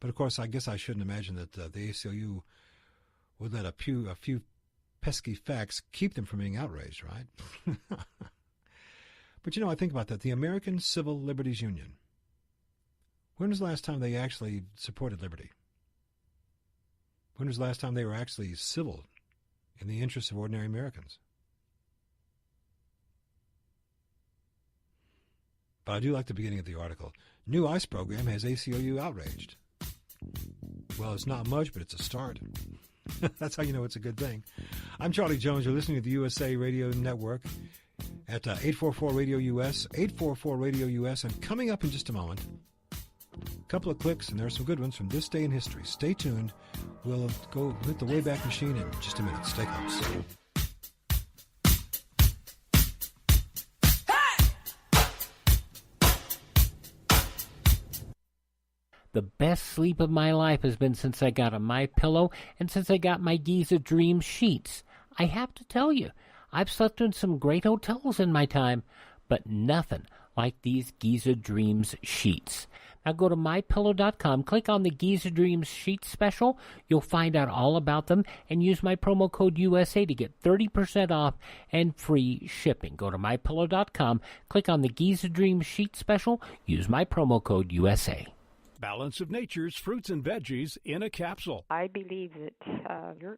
But, of course, I guess I shouldn't imagine that the ACLU would let a few pesky facts keep them from being outraged, right? But, I think about that. The American Civil Liberties Union. When was the last time they actually supported liberty? When was the last time they were actually civil in the interests of ordinary Americans? But I do like the beginning of the article. New ICE program has ACLU outraged. Well, it's not much, but it's a start. That's how you know it's a good thing. I'm Charlie Jones. You're listening to the USA Radio Network at 844 Radio US, 844 Radio US. And coming up in just a moment, a couple of clicks, and there are some good ones from this day in history. Stay tuned. We'll go hit the Wayback Machine in just a minute. Stay close. The best sleep of my life has been since I got a MyPillow and since I got my Giza Dream sheets. I have to tell you, I've slept in some great hotels in my time, but nothing like these Giza Dreams sheets. Now go to MyPillow.com, click on the Giza Dreams sheet special. You'll find out all about them and use my promo code USA to get 30% off and free shipping. Go to MyPillow.com, click on the Giza Dreams sheet special, use my promo code USA. Balance of Nature's fruits and veggies in a capsule. I believe that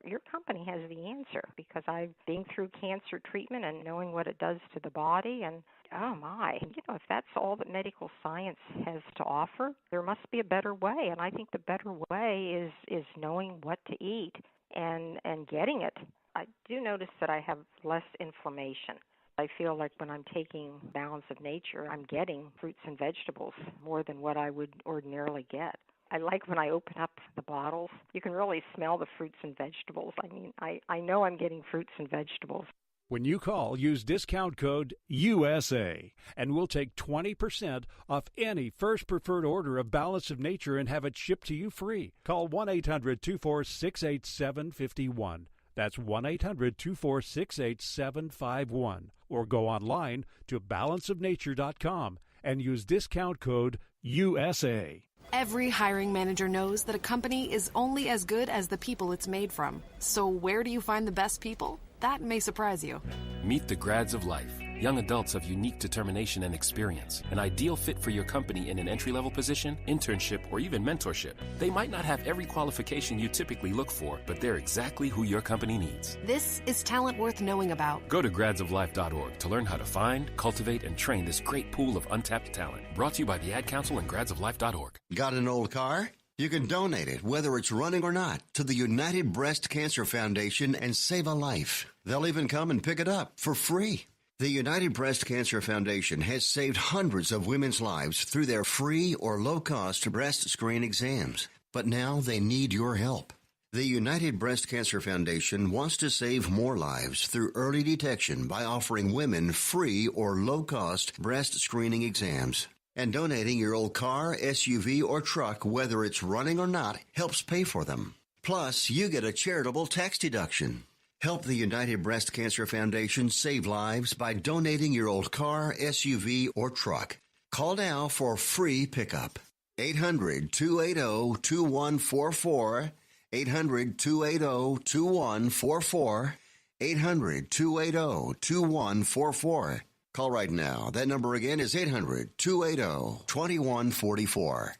your company has the answer because I've been through cancer treatment and knowing what it does to the body, and oh my, if that's all that medical science has to offer, there must be a better way, and I think the better way is knowing what to eat and getting it. I do notice that I have less inflammation. I feel like when I'm taking Balance of Nature, I'm getting fruits and vegetables more than what I would ordinarily get. I like when I open up the bottles, you can really smell the fruits and vegetables. I mean, I know I'm getting fruits and vegetables. When you call, use discount code USA, and we'll take 20% off any first preferred order of Balance of Nature and have it shipped to you free. Call 1-800-246-8751. That's 1-800-246-8751. Or go online to balanceofnature.com and use discount code USA. Every hiring manager knows that a company is only as good as the people it's made from. So where do you find the best people? That may surprise you. Meet the grads of life. Young adults of unique determination and experience. An ideal fit for your company in an entry-level position, internship, or even mentorship. They might not have every qualification you typically look for, but they're exactly who your company needs. This is talent worth knowing about. Go to gradsoflife.org to learn how to find, cultivate, and train this great pool of untapped talent. Brought to you by the Ad Council and gradsoflife.org. Got an old car? You can donate it, whether it's running or not, to the United Breast Cancer Foundation and save a life. They'll even come and pick it up for free. The United Breast Cancer Foundation has saved hundreds of women's lives through their free or low-cost breast screen exams. But now they need your help. The United Breast Cancer Foundation wants to save more lives through early detection by offering women free or low-cost breast screening exams. And donating your old car, SUV, or truck, whether it's running or not, helps pay for them. Plus, you get a charitable tax deduction. Help the United Breast Cancer Foundation save lives by donating your old car, SUV, or truck. Call now for free pickup. 800-280-2144. 800-280-2144. 800-280-2144. Call right now. That number again is 800-280-2144.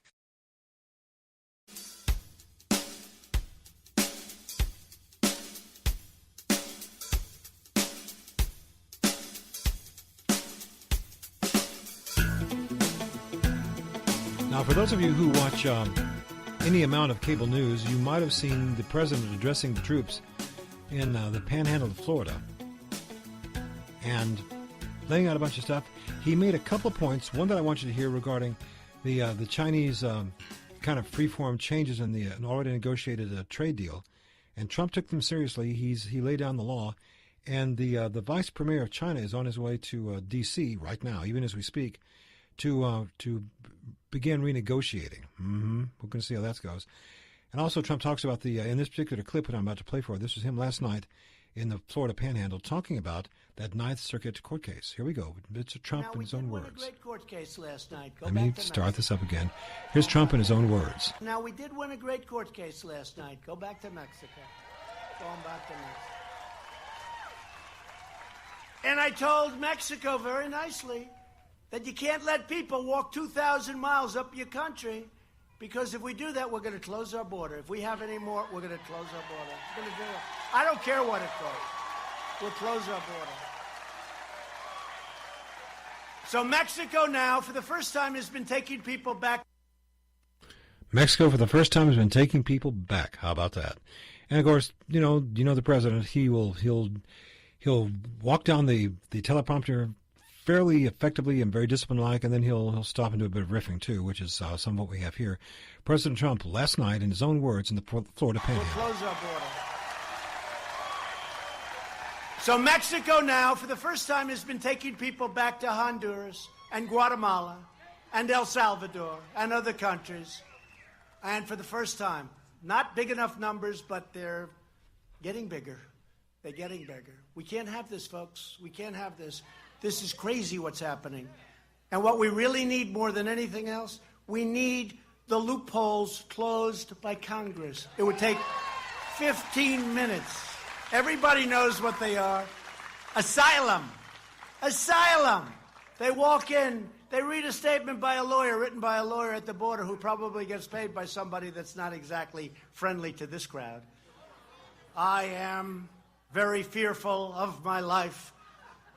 Now, for those of you who watch any amount of cable news, you might have seen the president addressing the troops in the panhandle of Florida and laying out a bunch of stuff. He made a couple of points. One that I want you to hear regarding the Chinese kind of freeform changes in an already negotiated trade deal, and Trump took them seriously. He laid down the law, and the vice premier of China is on his way to D.C. right now, even as we speak, to begin renegotiating. We're going to see how that goes. And also Trump talks about in this particular clip that I'm about to play for, this was him last night in the Florida Panhandle talking about that Ninth Circuit court case. Here we go. Mr. Trump in his own words. We did win a great court case last night. Let me start this up again. Here's Trump in his own words. Now, we did win a great court case last night. Go back to Mexico. Going back to Mexico. And I told Mexico very nicely that you can't let people walk 2,000 miles up your country, because if we do that, we're going to close our border. If we have any more, we're going to close our border. We're going to do it. I don't care what it costs. We'll close our border. So Mexico now, for the first time, has been taking people back. Mexico, for the first time, has been taking people back. How about that? And of course, you know the president. He'll walk down the teleprompter fairly effectively and very disciplined-like, and then he'll stop and do a bit of riffing too, which is some of what we have here. President Trump last night, in his own words, in the Florida Panhandle. We'll close our border. So Mexico now, for the first time, has been taking people back to Honduras and Guatemala and El Salvador and other countries. And for the first time, not big enough numbers, but they're getting bigger. They're getting bigger. We can't have this, folks. We can't have this. This is crazy what's happening. And what we really need more than anything else, we need the loopholes closed by Congress. It would take 15 minutes. Everybody knows what they are. Asylum. Asylum. They walk in, they read a statement by a lawyer, written by a lawyer at the border who probably gets paid by somebody that's not exactly friendly to this crowd. I am very fearful of my life.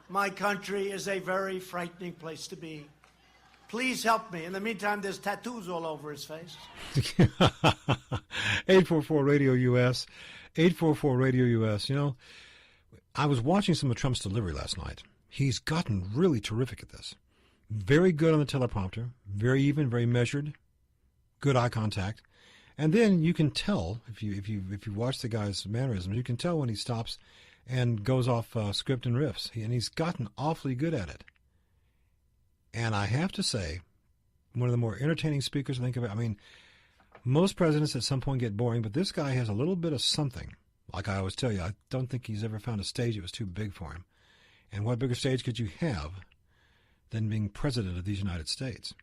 My country is a very frightening place to be. Please help me. In the meantime, there's tattoos all over his face. 844-RADIO-US. 844-RADIO-US. You know, I was watching some of Trump's delivery last night. He's gotten really terrific at this. Very good on the teleprompter. Very even, very measured. Good eye contact. And then you can tell, if you watch the guy's mannerisms, you can tell when he stops and goes off script and riffs. And he's gotten awfully good at it. And I have to say, one of the more entertaining speakers I think of it. I mean, most presidents at some point get boring, but this guy has a little bit of something. Like I always tell you, I don't think he's ever found a stage that was too big for him. And what bigger stage could you have than being president of these United States?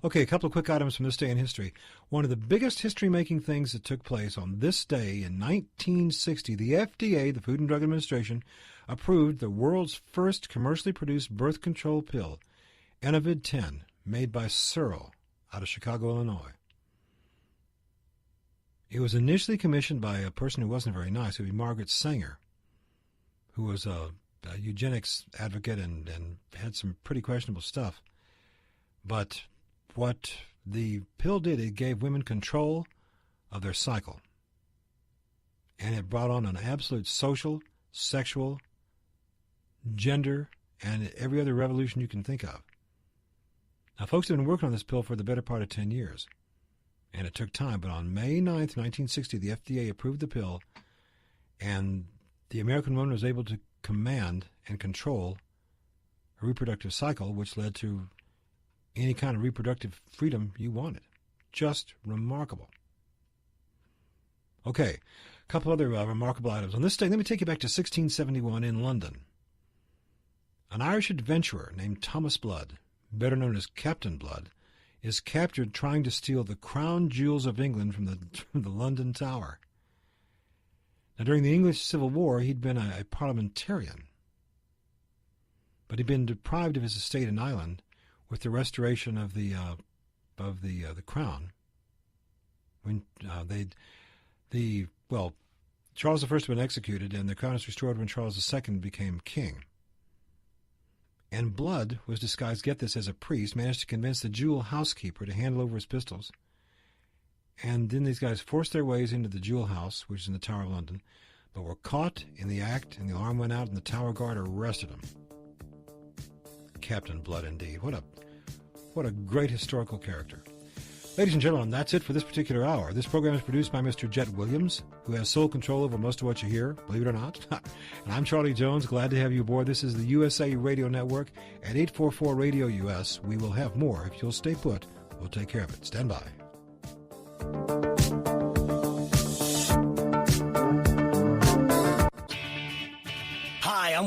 Okay, a couple of quick items from this day in history. One of the biggest history-making things that took place on this day in 1960, the FDA, the Food and Drug Administration, approved the world's first commercially produced birth control pill, Enovid 10, made by Searle out of Chicago, Illinois. It was initially commissioned by a person who wasn't very nice. It would be Margaret Sanger, who was a eugenics advocate and had some pretty questionable stuff. But what the pill did, it gave women control of their cycle. And it brought on an absolute social, sexual, gender, and every other revolution you can think of. Now, folks have been working on this pill for the better part of 10 years. And it took time. But on May 9th, 1960, the FDA approved the pill, and the American woman was able to command and control her reproductive cycle, which led to any kind of reproductive freedom you wanted. Just remarkable. Okay, a couple other remarkable items. On this day, let me take you back to 1671 in London. An Irish adventurer named Thomas Blood, better known as Captain Blood, is captured trying to steal the crown jewels of England from the London Tower. Now, during the English Civil War, he'd been a parliamentarian, but he'd been deprived of his estate in Ireland with the restoration of the crown. When Charles I had been executed, and the crown was restored when Charles II became king. And Blood was disguised, get this, as a priest, managed to convince the jewel housekeeper to hand over his pistols. And then these guys forced their ways into the jewel house, which is in the Tower of London, but were caught in the act, and the alarm went out, and the Tower Guard arrested them. Captain Blood, indeed. What a great historical character. Ladies and gentlemen, that's it for this particular hour. This program is produced by Mr. Jet Williams, who has sole control over most of what you hear, believe it or not. And I'm Charlie Jones, glad to have you aboard. This is the USA Radio Network at 844-RADIO-US. We will have more. If you'll stay put, we'll take care of it. Stand by.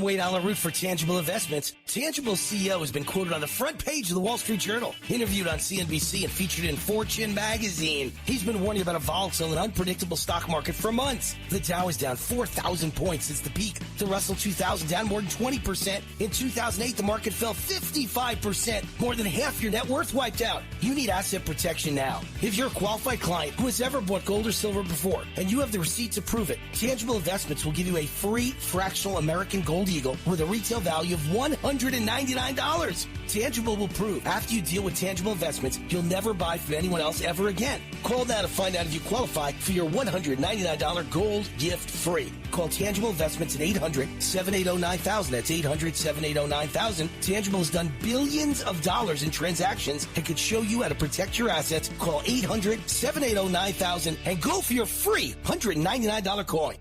Wade Allen Root for Tangible Investments. Tangible CEO has been quoted on the front page of the Wall Street Journal, interviewed on CNBC, and featured in Fortune magazine. He's been warning about a volatile and unpredictable stock market for months. The Dow is down 4,000 points since the peak. The Russell 2000 down more than 20%. In 2008, the market fell 55%. More than half your net worth wiped out. You need asset protection now. If you're a qualified client who has ever bought gold or silver before, and you have the receipts to prove it, Tangible Investments will give you a free fractional American Gold Eagle with a retail value of $199. Tangible will prove after you deal with Tangible Investments, you'll never buy from anyone else ever again. Call now to find out if you qualify for your $199 gold gift free. Call Tangible Investments at 800-780-9000. That's 800-780-9000. Tangible has done billions of dollars in transactions and could show you how to protect your assets. Call 800-780-9000 and go for your free $199 coin.